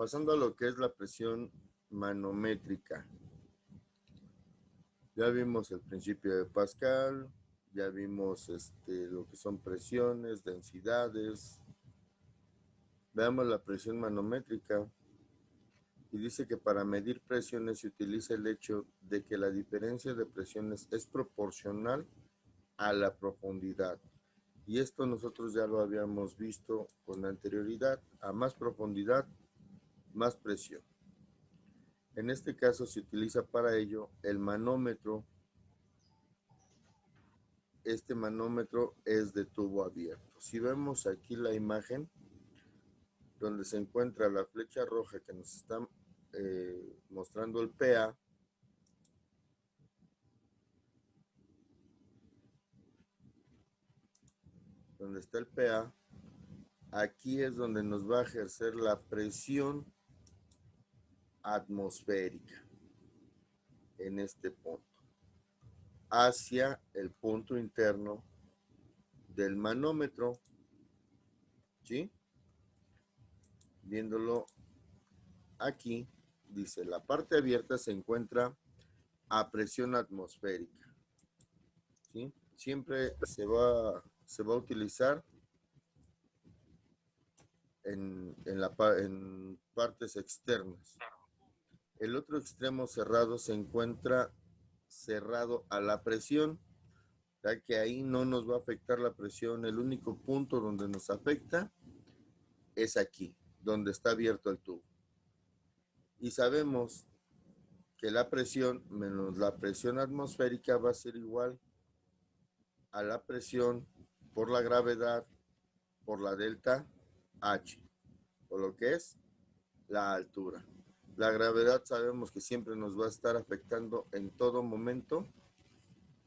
pasando a lo que es la presión manométrica. Ya vimos el principio de Pascal, ya vimos lo que son presiones, densidades. Veamos la presión manométrica. Y dice que para medir presiones se utiliza el hecho de que la diferencia de presiones es proporcional a la profundidad. Y esto nosotros ya lo habíamos visto con anterioridad. A más profundidad, más presión. En este caso se utiliza para ello el manómetro. Este manómetro es de tubo abierto. Si vemos aquí la imagen donde se encuentra la flecha roja que nos está mostrando el PA, donde está el PA, aquí es donde nos va a ejercer la presión atmosférica en este punto, hacia el punto interno del manómetro, ¿sí? Viéndolo aquí, dice, la parte abierta se encuentra a presión atmosférica, ¿sí? Siempre se va a utilizar en partes externas. El otro extremo cerrado se encuentra cerrado a la presión, ya que ahí no nos va a afectar la presión. El único punto donde nos afecta es aquí, donde está abierto el tubo. Y sabemos que la presión menos la presión atmosférica va a ser igual a la presión por la gravedad por la delta H, o lo que es la altura. La gravedad sabemos que siempre nos va a estar afectando en todo momento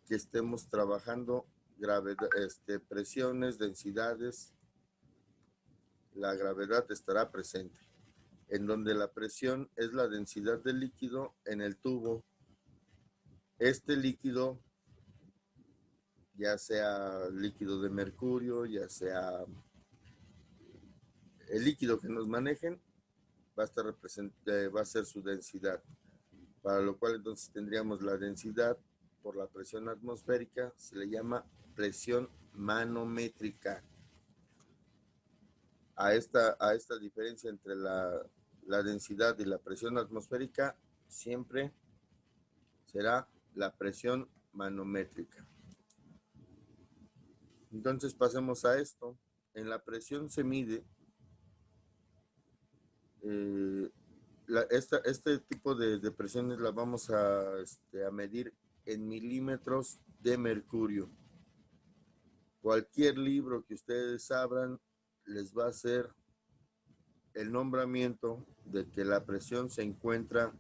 que estemos trabajando gravedad, presiones, densidades. La gravedad estará presente. En donde la presión es la densidad del líquido en el tubo. Este líquido, ya sea líquido de mercurio, ya sea el líquido que nos manejen, va a ser su densidad, para lo cual entonces tendríamos la densidad por la presión atmosférica, se le llama presión manométrica. A esta diferencia entre la densidad y la presión atmosférica siempre será la presión manométrica. Entonces pasemos a esto. En la presión se mide este tipo de presiones las vamos a medir en milímetros de mercurio. Cualquier libro que ustedes abran les va a hacer el nombramiento de que la presión se encuentra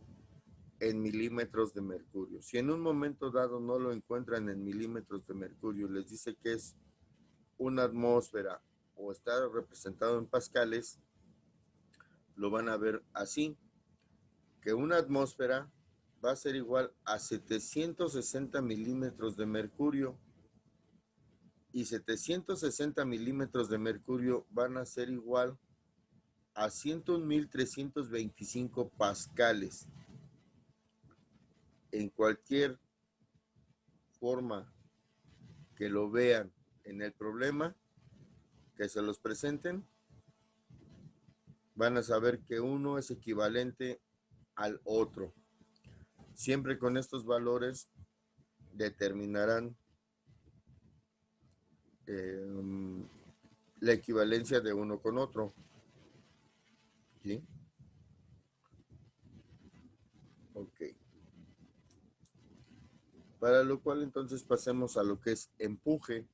en milímetros de mercurio. Si en un momento dado no lo encuentran en milímetros de mercurio, les dice que es una atmósfera o está representado en pascales, lo van a ver así, que una atmósfera va a ser igual a 760 milímetros de mercurio, y 760 milímetros de mercurio van a ser igual a 101.325 pascales. En cualquier forma que lo vean en el problema, que se los presenten, van a saber que uno es equivalente al otro. Siempre con estos valores determinarán la equivalencia de uno con otro, ¿sí? Ok. Para lo cual entonces pasemos a lo que es empuje.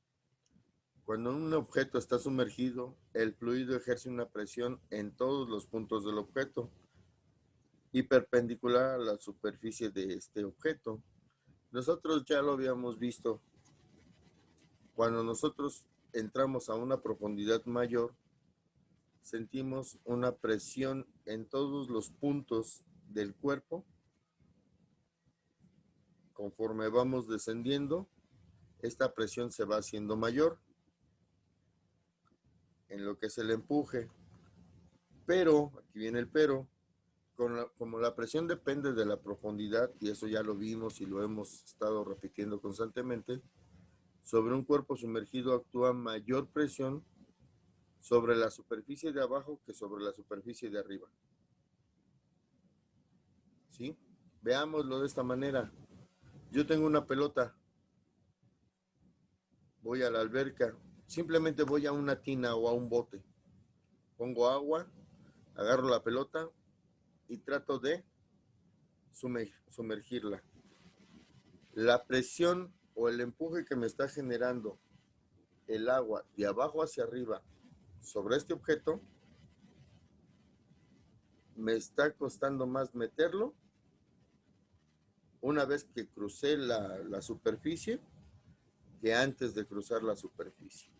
Cuando un objeto está sumergido, el fluido ejerce una presión en todos los puntos del objeto y perpendicular a la superficie de este objeto. Nosotros ya lo habíamos visto. Cuando nosotros entramos a una profundidad mayor, sentimos una presión en todos los puntos del cuerpo. Conforme vamos descendiendo, esta presión se va haciendo mayor en lo que es el empuje. Pero, aquí viene el pero, como la presión depende de la profundidad, y eso ya lo vimos y lo hemos estado repitiendo constantemente, sobre un cuerpo sumergido actúa mayor presión sobre la superficie de abajo que sobre la superficie de arriba. ¿Sí? Veámoslo de esta manera. Yo tengo una pelota, voy a la alberca, simplemente voy a una tina o a un bote, pongo agua, agarro la pelota y trato de sumergirla. La presión o el empuje que me está generando el agua de abajo hacia arriba sobre este objeto, me está costando más meterlo una vez que crucé la superficie que antes de cruzar la superficie.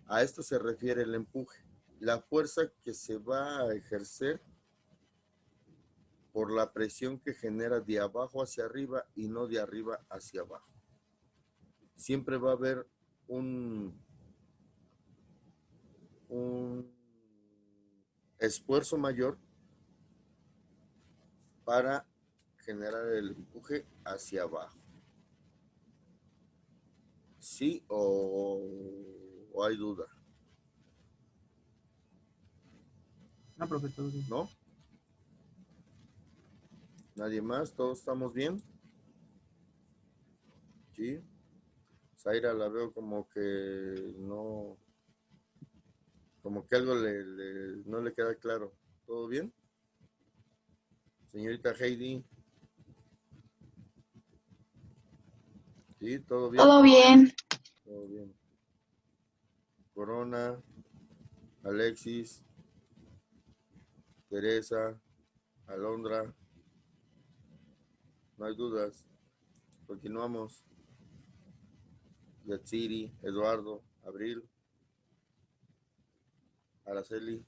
A esto se refiere el empuje, la fuerza que se va a ejercer por la presión que genera de abajo hacia arriba y no de arriba hacia abajo. Siempre va a haber un esfuerzo mayor para generar el empuje hacia abajo. ¿Sí o hay duda? No, profesor. ¿No? ¿Nadie más? ¿Todos estamos bien? ¿Sí? Zaira la veo como que no, como que algo no le queda claro. ¿Todo bien? Señorita Heidi. ¿Sí? ¿Todo bien? Todo bien. Todo bien. Corona, Alexis, Teresa, Alondra. No hay dudas. Continuamos. Yatsiri, Eduardo, Abril, Araceli.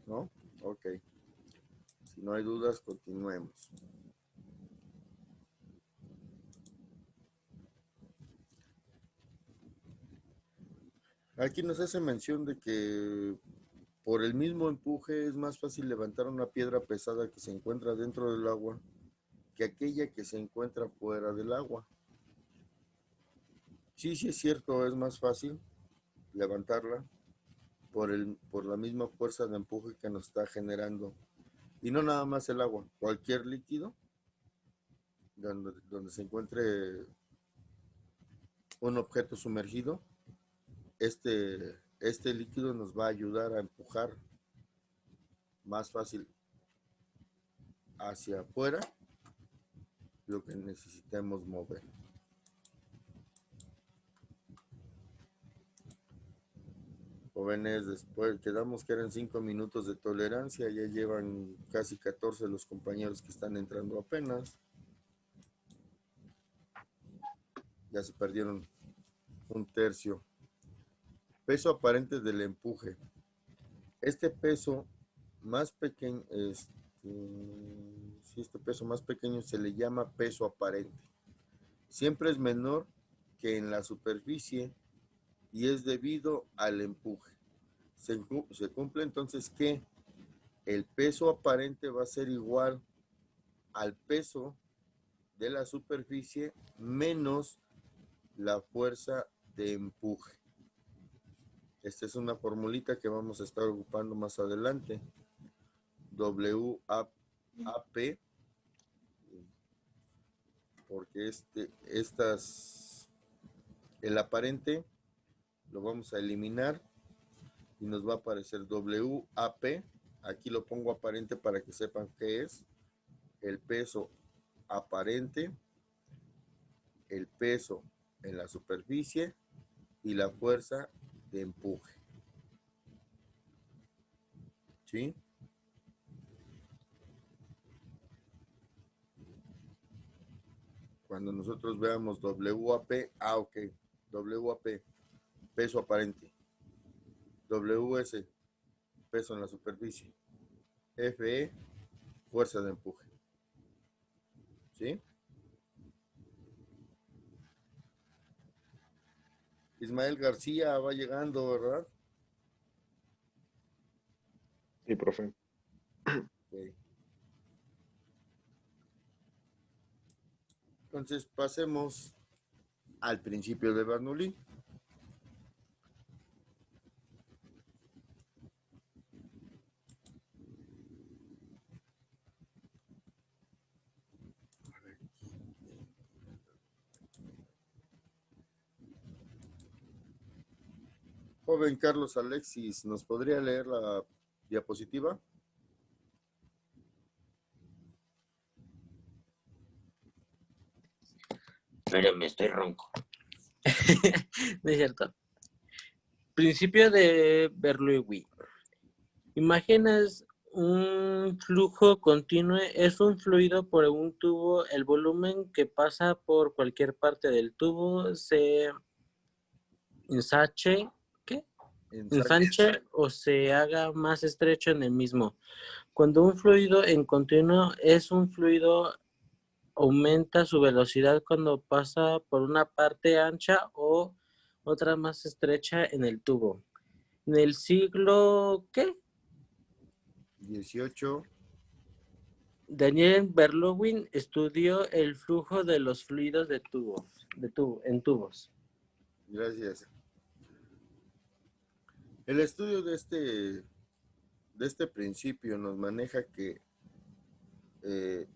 ¿No? Ok. Si no hay dudas, continuemos. Aquí nos hace mención de que por el mismo empuje es más fácil levantar una piedra pesada que se encuentra dentro del agua que aquella que se encuentra fuera del agua. Sí, sí es cierto, es más fácil levantarla por la misma fuerza de empuje que nos está generando. Y no nada más el agua, cualquier líquido donde se encuentre un objeto sumergido, este líquido nos va a ayudar a empujar más fácil hacia afuera lo que necesitemos mover. Jóvenes, después quedamos que eran 5 minutos de tolerancia, ya llevan casi 14 los compañeros que están entrando apenas. Ya se perdieron un tercio. Peso aparente del empuje. Este peso más pequeño, este peso más pequeño se le llama peso aparente. Siempre es menor que en la superficie y es debido al empuje. Se cumple entonces que el peso aparente va a ser igual al peso de la superficie menos la fuerza de empuje. Esta es una formulita que vamos a estar ocupando más adelante. WAP, porque el aparente lo vamos a eliminar y nos va a aparecer WAP. Aquí lo pongo aparente para que sepan qué es. El peso aparente, el peso en la superficie y la fuerza de empuje. ¿Sí? Cuando nosotros veamos WAP, ok, WAP, peso aparente. WS, peso en la superficie. FE, fuerza de empuje. ¿Sí? Ismael García va llegando, ¿verdad? Sí, profe. Ok. Entonces pasemos al principio de Bernoulli. Joven Carlos Alexis, ¿nos podría leer la diapositiva? Pero me estoy ronco. No es cierto. Principio de Bernoulli. Imaginas un flujo continuo, es un fluido por un tubo, el volumen que pasa por cualquier parte del tubo se ensanche, ¿qué? Ensanche o se haga más estrecho en el mismo. Cuando un fluido en continuo es un fluido, aumenta su velocidad cuando pasa por una parte ancha o otra más estrecha en el tubo. En el siglo, ¿qué? 18. Daniel Berlowin estudió el flujo de los fluidos en tubos. Gracias. El estudio de este principio nos maneja que,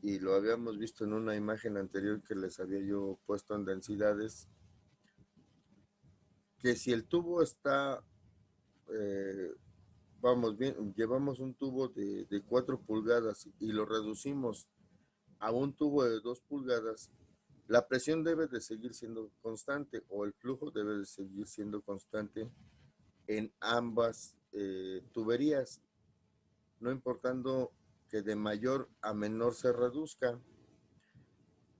y lo habíamos visto en una imagen anterior que les había yo puesto en densidades, que si el tubo está, vamos bien, llevamos un tubo de 4 pulgadas y lo reducimos a un tubo de 2 pulgadas, la presión debe de seguir siendo constante o el flujo debe de seguir siendo constante en ambas tuberías, no importando que de mayor a menor se reduzca.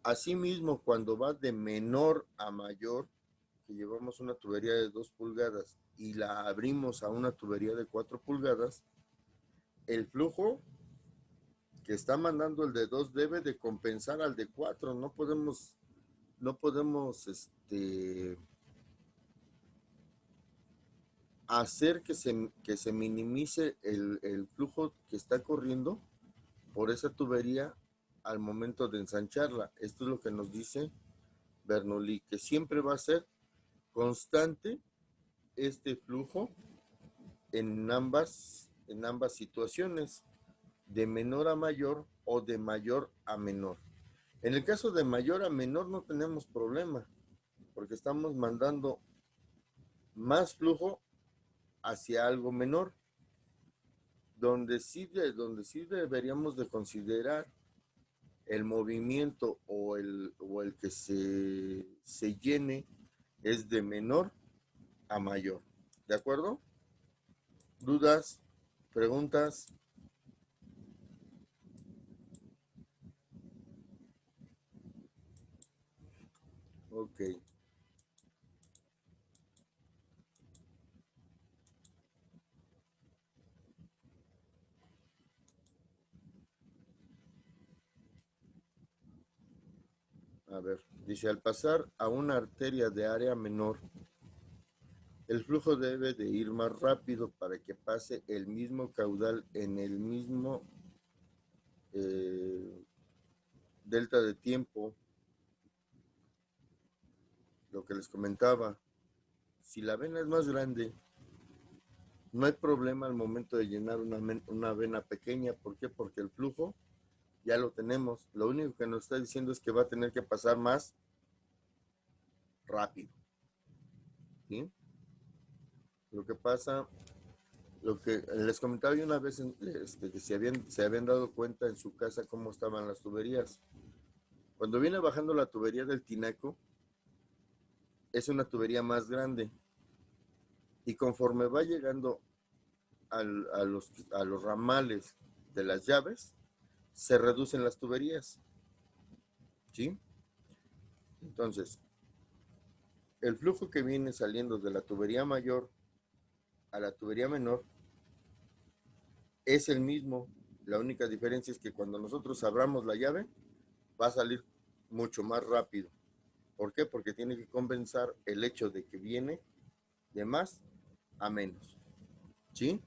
Asimismo, cuando va de menor a mayor, que llevamos una tubería de 2 pulgadas y la abrimos a una tubería de 4 pulgadas, el flujo que está mandando el de 2 debe de compensar al de 4. No podemos hacer que se minimice el flujo que está corriendo por esa tubería al momento de ensancharla. Esto es lo que nos dice Bernoulli, que siempre va a ser constante este flujo en ambas situaciones, de menor a mayor o de mayor a menor. En el caso de mayor a menor no tenemos problema, porque estamos mandando más flujo hacia algo menor, donde sí deberíamos de considerar el movimiento o el que se llene es de menor a mayor. ¿De acuerdo? ¿Dudas? ¿Preguntas? Ok. A ver, dice, al pasar a una arteria de área menor, el flujo debe de ir más rápido para que pase el mismo caudal en el mismo delta de tiempo. Lo que les comentaba, si la vena es más grande, no hay problema al momento de llenar una vena pequeña. ¿Por qué? Porque el flujo ya lo tenemos. Lo único que nos está diciendo es que va a tener que pasar más rápido. ¿Sí? Lo que pasa, lo que les comentaba yo una vez, que se habían dado cuenta en su casa cómo estaban las tuberías. Cuando viene bajando la tubería del tinaco, es una tubería más grande. Y conforme va llegando a los ramales de las llaves, se reducen las tuberías. ¿Sí? Entonces, el flujo que viene saliendo de la tubería mayor a la tubería menor es el mismo. La única diferencia es que cuando nosotros abramos la llave, va a salir mucho más rápido. ¿Por qué? Porque tiene que compensar el hecho de que viene de más a menos. ¿Sí?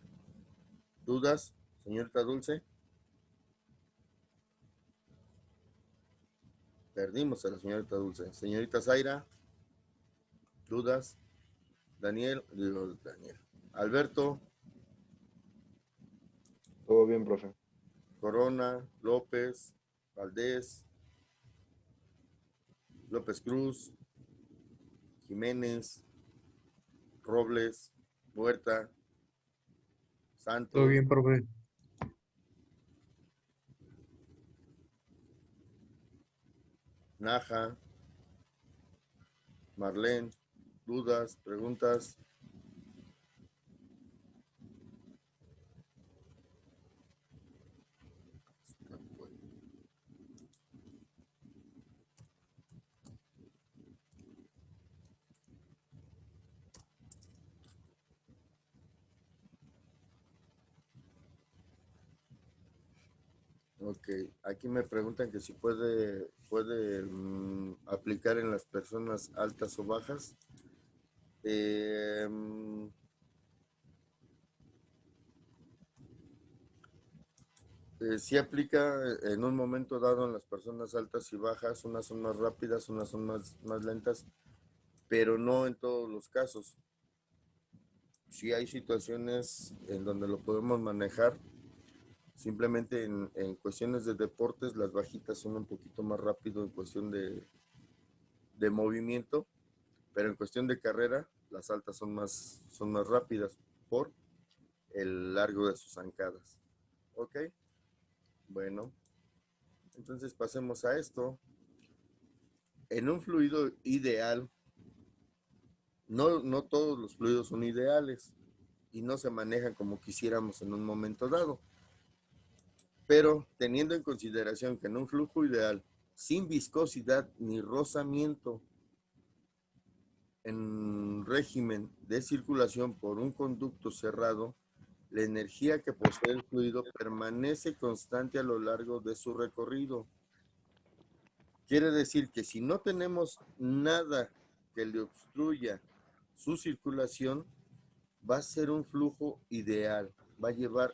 ¿Dudas? Señorita Dulce. Perdimos a la señorita Dulce. Señorita Zaira. ¿Dudas? Daniel. Alberto. Todo bien, profe. Corona. López. Valdés. López Cruz. Jiménez. Robles. Huerta. Santos. Todo bien, profe. Naja. Marlene. ¿Dudas? ¿Preguntas? Ok, aquí me preguntan que si puede aplicar en las personas altas o bajas. Sí aplica en un momento dado en las personas altas y bajas, unas son más rápidas, unas son más lentas, pero no en todos los casos. Sí hay situaciones en donde lo podemos manejar. Simplemente en cuestiones de deportes, las bajitas son un poquito más rápido en cuestión de movimiento, pero en cuestión de carrera, las altas son más rápidas por el largo de sus zancadas. ¿Ok? Bueno, entonces pasemos a esto. En un fluido ideal, no todos los fluidos son ideales y no se manejan como quisiéramos en un momento dado. Pero teniendo en consideración que en un flujo ideal, sin viscosidad ni rozamiento, en régimen de circulación por un conducto cerrado, la energía que posee el fluido permanece constante a lo largo de su recorrido. Quiere decir que si no tenemos nada que le obstruya su circulación, va a ser un flujo ideal, va a llevar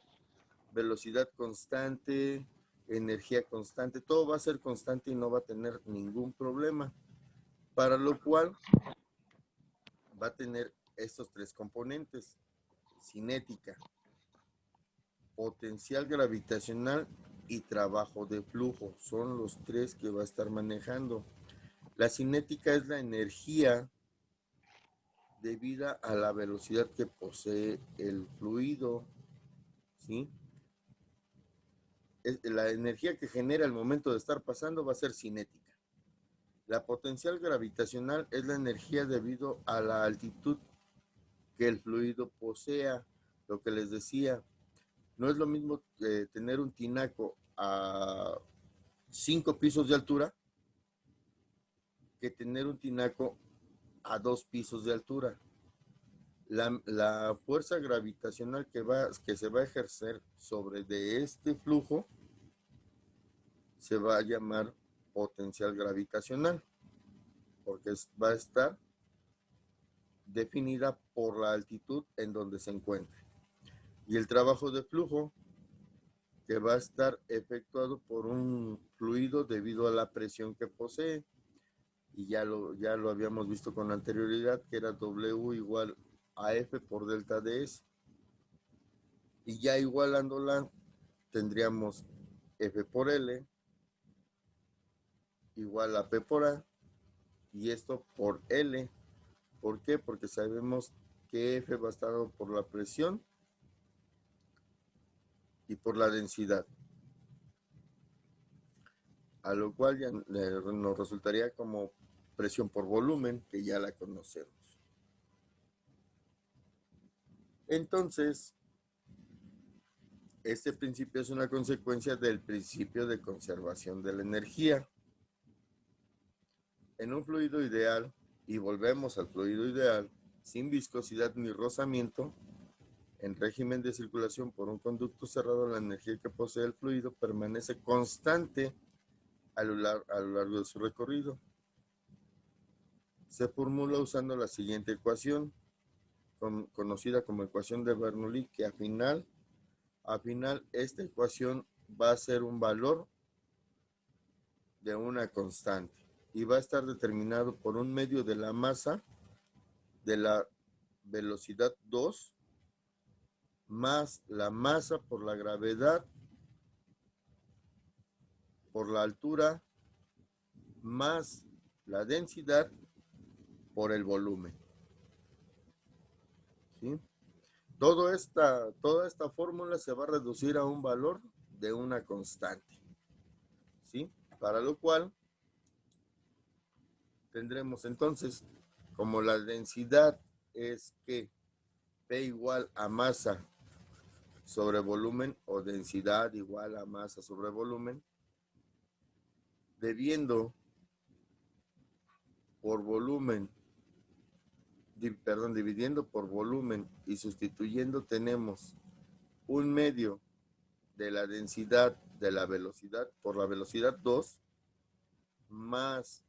velocidad constante, energía constante, todo va a ser constante y no va a tener ningún problema, para lo cual va a tener estos tres componentes: cinética, potencial gravitacional y trabajo de flujo. Son los tres que va a estar manejando. La cinética es la energía debida a la velocidad que posee el fluido, ¿sí? La energía que genera al momento de estar pasando va a ser cinética. La potencial gravitacional es la energía debido a la altitud que el fluido posea. Lo que les decía, no es lo mismo tener un tinaco a 5 pisos de altura que tener un tinaco a 2 pisos de altura. La fuerza gravitacional que se va a ejercer sobre de este flujo se va a llamar potencial gravitacional, porque va a estar definida por la altitud en donde se encuentre. Y el trabajo de flujo, que va a estar efectuado por un fluido debido a la presión que posee. Y ya lo habíamos visto con anterioridad, que era W igual a F por delta DS. Y ya igualándola, tendríamos F por L igual a P por A, y esto por L. ¿Por qué? Porque sabemos que F va a estar dado por la presión y por la densidad, a lo cual ya nos resultaría como presión por volumen, que ya la conocemos. Entonces, este principio es una consecuencia del principio de conservación de la energía. En un fluido ideal, y volvemos al fluido ideal, sin viscosidad ni rozamiento, en régimen de circulación por un conducto cerrado, la energía que posee el fluido permanece constante a lo largo de su recorrido. Se formula usando la siguiente ecuación, conocida como ecuación de Bernoulli, que al final Al final, esta ecuación va a ser un valor de una constante y va a estar determinado por un medio de la masa de la velocidad 2 más la masa por la gravedad por la altura más la densidad por el volumen. ¿Sí? Toda esta fórmula se va a reducir a un valor de una constante. ¿Sí? Para lo cual tendremos entonces, como la densidad es que P igual a masa sobre volumen o densidad igual a masa sobre volumen, dividiendo por volumen y sustituyendo tenemos un medio de la densidad de la velocidad por la velocidad 2 más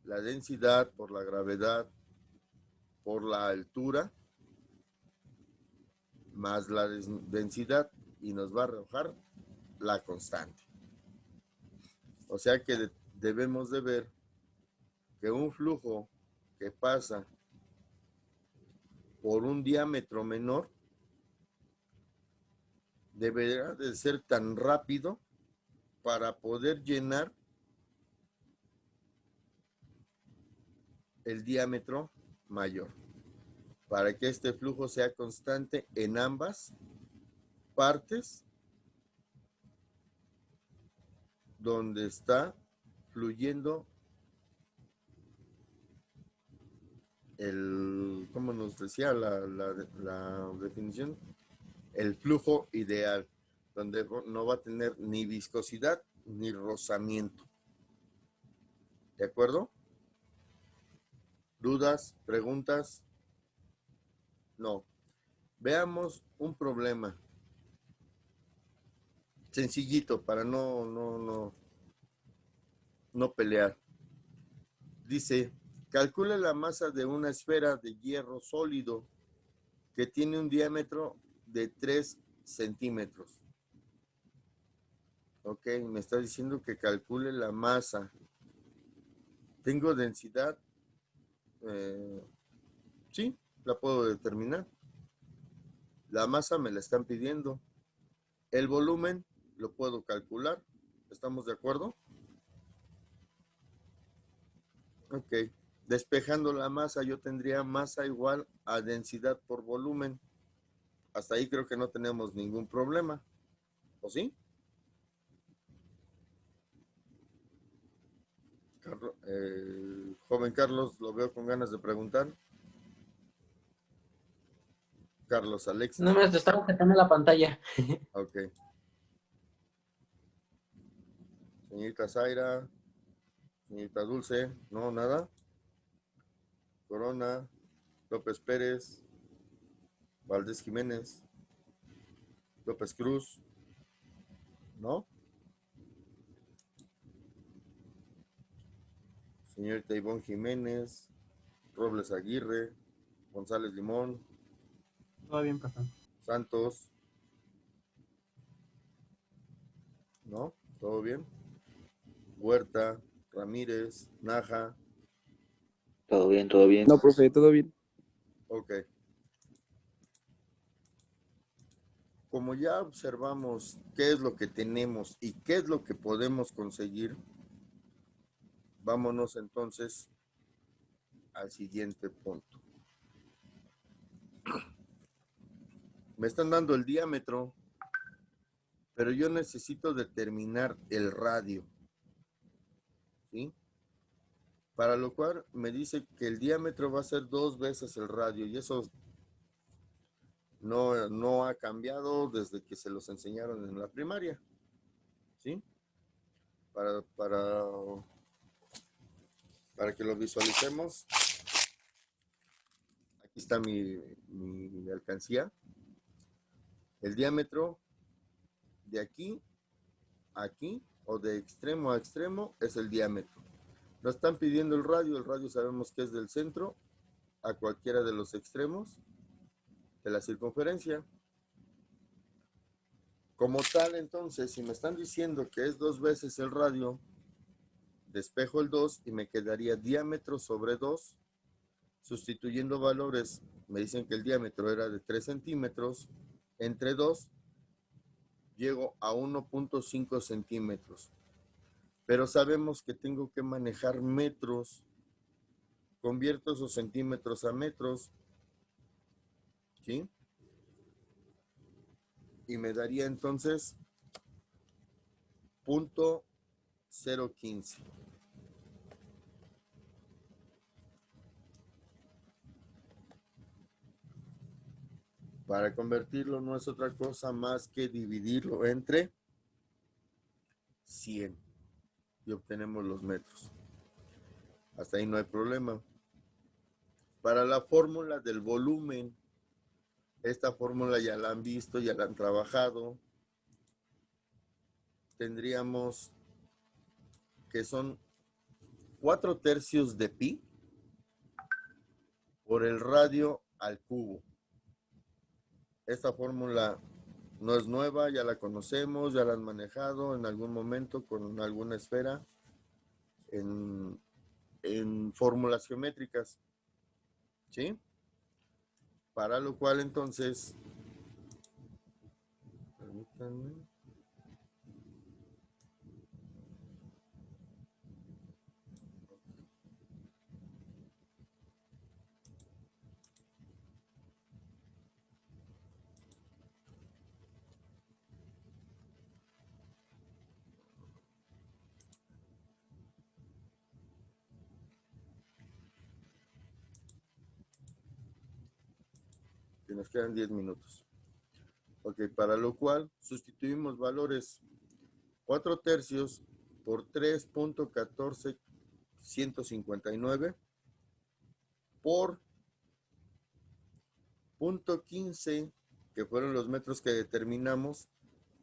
la densidad por la gravedad por la altura más la densidad y nos va a arrojar la constante. O sea que debemos de ver que un flujo que pasa por un diámetro menor deberá de ser tan rápido para poder llenar el diámetro mayor, para que este flujo sea constante en ambas partes donde está fluyendo ¿cómo nos decía la definición? El flujo ideal, donde no va a tener ni viscosidad ni rozamiento. ¿De acuerdo? ¿Dudas? ¿Preguntas? No. Veamos un problema. Sencillito, para no pelear. Dice, calcula la masa de una esfera de hierro sólido que tiene un diámetro de 3 centímetros. Ok, me está diciendo que calcule la masa. ¿Tengo densidad? Sí, la puedo determinar. La masa me la están pidiendo. El volumen lo puedo calcular. ¿Estamos de acuerdo? Ok. Despejando la masa, yo tendría masa igual a densidad por volumen. Hasta ahí creo que no tenemos ningún problema. ¿O sí? Joven Carlos, lo veo con ganas de preguntar. Carlos Alexis. No me estaba sacando la pantalla. Ok. Señorita Zaira, señorita Dulce, no, nada. Corona, López Pérez, Valdés Jiménez, López Cruz, ¿no? Señorita Ivonne Jiménez, Robles Aguirre, González Limón, Todo bien, profe. Santos, ¿no? ¿Todo bien? Huerta, Ramírez, Naja. Todo bien, todo bien. No, profe, todo bien. Ok. Como ya observamos qué es lo que tenemos y qué es lo que podemos conseguir, vámonos entonces al siguiente punto. Me están dando el diámetro, pero yo necesito determinar el radio, ¿sí? Para lo cual me dice que el diámetro va a ser 2 veces el radio y eso no ha cambiado desde que se los enseñaron en la primaria, ¿sí? Para que lo visualicemos, aquí está mi alcancía. El diámetro de aquí a aquí o de extremo a extremo es el diámetro. Nos están pidiendo el radio sabemos que es del centro a cualquiera de los extremos de la circunferencia. Como tal, entonces, si me están diciendo que es 2 veces el radio, despejo el 2 y me quedaría diámetro sobre 2. Sustituyendo valores, me dicen que el diámetro era de 3 centímetros. Entre 2, llego a 1.5 centímetros. Pero sabemos que tengo que manejar metros. Convierto esos centímetros a metros. ¿Sí? Y me daría entonces 0.015. Para convertirlo no es otra cosa más que dividirlo entre 100 y obtenemos los metros. Hasta ahí no hay problema. Para la fórmula del volumen, esta fórmula ya la han visto, ya la han trabajado. Tendríamos que son 4/3 de pi por el radio al cubo. Esta fórmula no es nueva, ya la conocemos, ya la han manejado en algún momento con alguna esfera en fórmulas geométricas, ¿sí? Para lo cual entonces, permítanme. Que nos quedan 10 minutos. Ok, para lo cual sustituimos valores 4/3 por 3.14159 por 0.15, que fueron los metros que determinamos,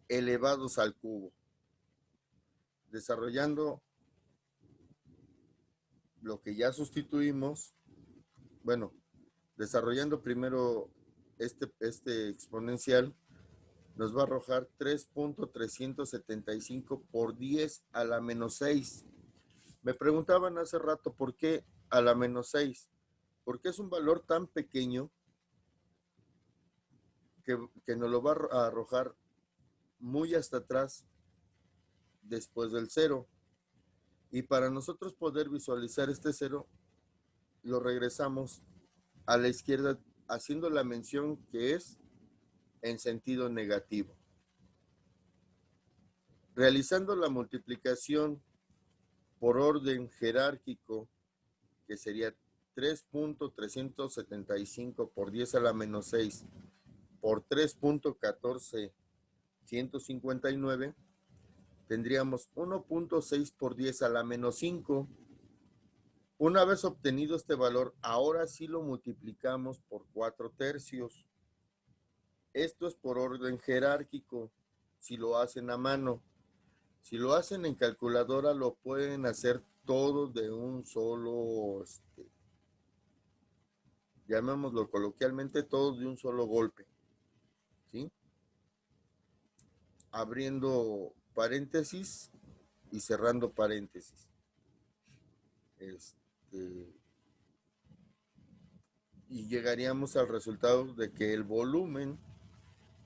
elevados al cubo. Desarrollando lo que ya sustituimos, bueno, desarrollando primero este exponencial, nos va a arrojar 3.375 por 10 a la menos 6. Me preguntaban hace rato por qué a la menos 6. Porque es un valor tan pequeño que nos lo va a arrojar muy hasta atrás después del 0. Y para nosotros poder visualizar este 0, lo regresamos a la izquierda haciendo la mención que es en sentido negativo. Realizando la multiplicación por orden jerárquico, que sería 3.375 por 10 a la menos 6 por 3.14159, tendríamos 1.6 por 10 a la menos 5. Una vez obtenido este valor, ahora sí lo multiplicamos por 4/3. Esto es por orden jerárquico, si lo hacen a mano. Si lo hacen en calculadora, lo pueden hacer todo de un solo, llamémoslo coloquialmente, todo de un solo golpe, ¿sí? Abriendo paréntesis y cerrando paréntesis. Y llegaríamos al resultado de que el volumen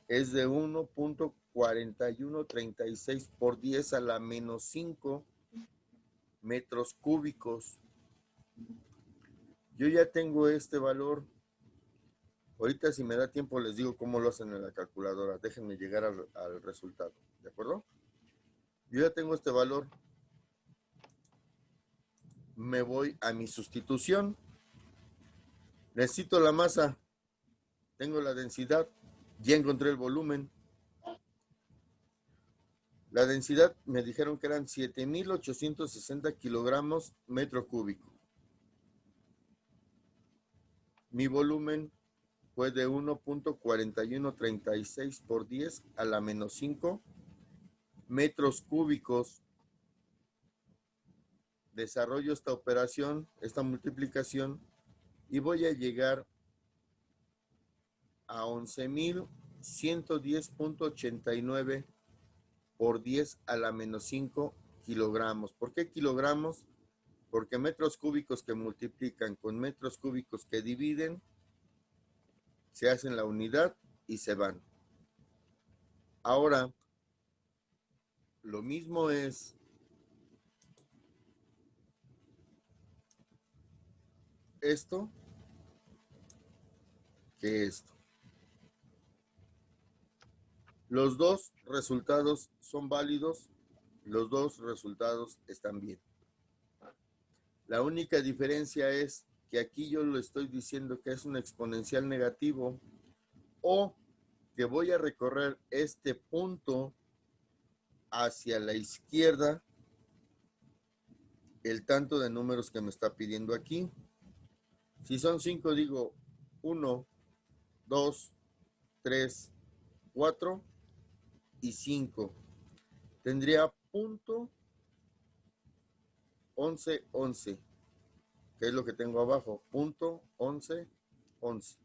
es de 1.4136 por 10 a la menos 5 metros cúbicos. Yo ya tengo este valor. Ahorita, si me da tiempo, les digo cómo lo hacen en la calculadora. Déjenme llegar al resultado, ¿de acuerdo? Yo ya tengo este valor. Me voy a mi sustitución. Necesito la masa. Tengo la densidad. Ya encontré el volumen. La densidad me dijeron que eran 7,860 kilogramos metro cúbico. Mi volumen fue de 1.4136 por 10 a la menos 5 metros cúbicos. Desarrollo esta operación, esta multiplicación, y voy a llegar a 11,000 110.89 por 10 a la menos 5 kilogramos. ¿Por qué kilogramos? Porque metros cúbicos que multiplican con metros cúbicos que dividen, se hacen la unidad y se van. Ahora, lo mismo es esto que esto. Los dos resultados son válidos, los dos resultados están bien. La única diferencia es que aquí yo lo estoy diciendo que es un exponencial negativo o que voy a recorrer este punto hacia la izquierda el tanto de números que me está pidiendo aquí. Si son 5, digo 1, 2, 3, 4 y 5. Tendría punto 11, 11, que es lo que tengo abajo, punto 11, 11.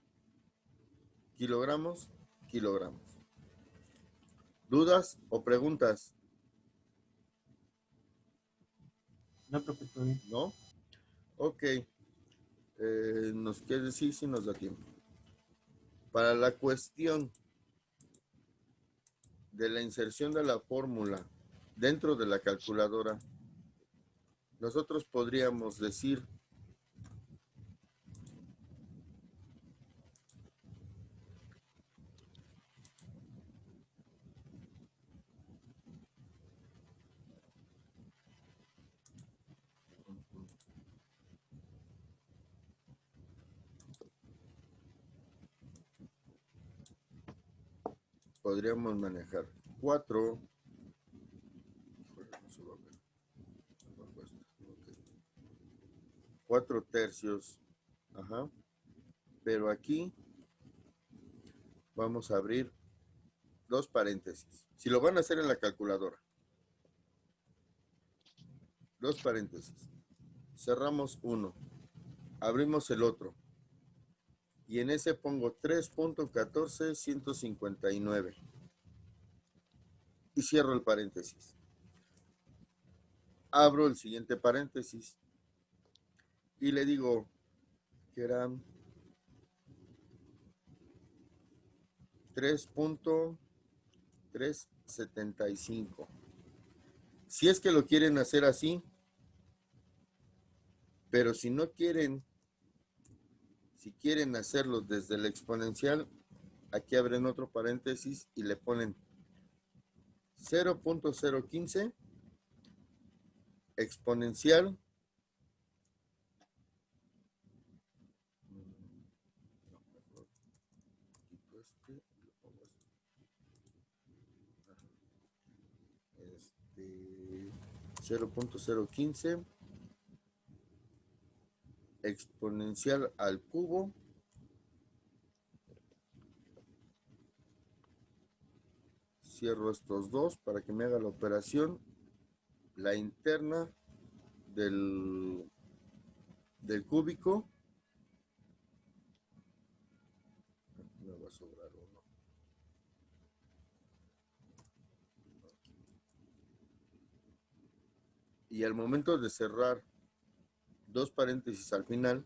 Kilogramos, kilogramos. ¿Dudas o preguntas? No, profe, todo bien. ¿No? Ok. Nos quiere decir si nos da tiempo. Para la cuestión de la inserción de la fórmula dentro de la calculadora, nosotros podríamos decir podríamos manejar 4 tercios, ajá, pero aquí vamos a abrir dos paréntesis. Si lo van a hacer en la calculadora, dos paréntesis, cerramos uno, abrimos el otro, y en ese pongo 3.14159 y cierro el paréntesis. Abro el siguiente paréntesis y le digo que eran 3.375. Si es que lo quieren hacer así, pero si no quieren, si quieren hacerlo desde el exponencial, aquí abren otro paréntesis y le ponen 0.015 exponencial este 0.015 exponencial al cubo cierro estos dos para que me haga la operación la interna del cúbico me va a sobrar uno y al momento de cerrar dos paréntesis al final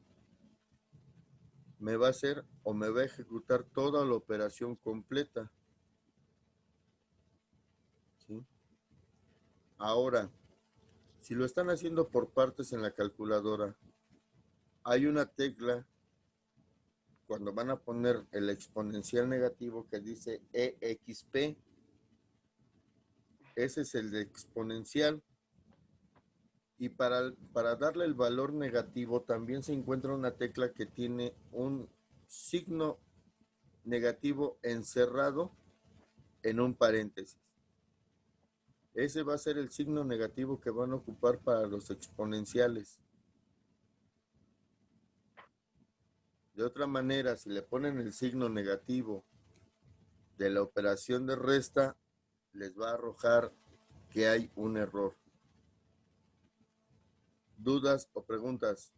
me va a hacer o me va a ejecutar toda la operación completa. ¿Sí? Ahora, si lo están haciendo por partes en la calculadora, hay una tecla cuando van a poner el exponencial negativo que dice EXP. Ese es el de exponencial. Y para darle el valor negativo también se encuentra una tecla que tiene un signo negativo encerrado en un paréntesis. Ese va a ser el signo negativo que van a ocupar para los exponenciales. De otra manera, si le ponen el signo negativo de la operación de resta, les va a arrojar que hay un error. ¿Dudas o preguntas?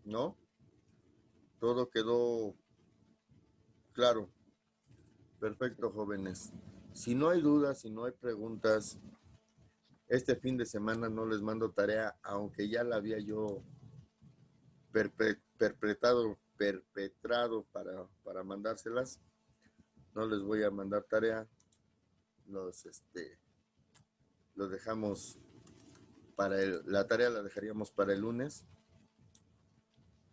¿No? Todo quedó claro. Perfecto, jóvenes. Si no hay dudas, si no hay preguntas, este fin de semana no les mando tarea, aunque ya la había yo perpetrado para mandárselas. No les voy a mandar tarea. Los dejamos para la tarea la dejaríamos para el lunes,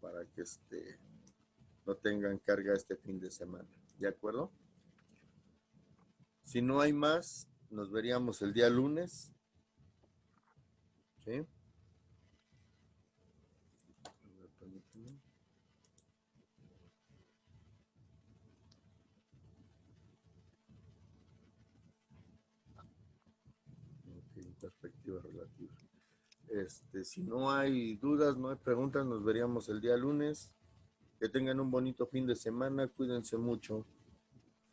para que no tengan carga este fin de semana. ¿De acuerdo? Si no hay más, nos veríamos el día lunes. ¿Sí? Ok, perspectiva relativa. Si no hay dudas, no hay preguntas, nos veríamos el día lunes. Que tengan un bonito fin de semana, cuídense mucho.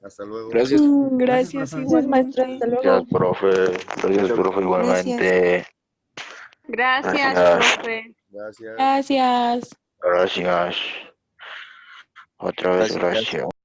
Hasta luego. Gracias. Gracias, Gracias, maestro. Hasta igualmente. luego. Gracias, profe. Gracias, profe, igualmente. Gracias, Gracias. profe. Gracias. Gracias. Gracias. Otra vez, gracias.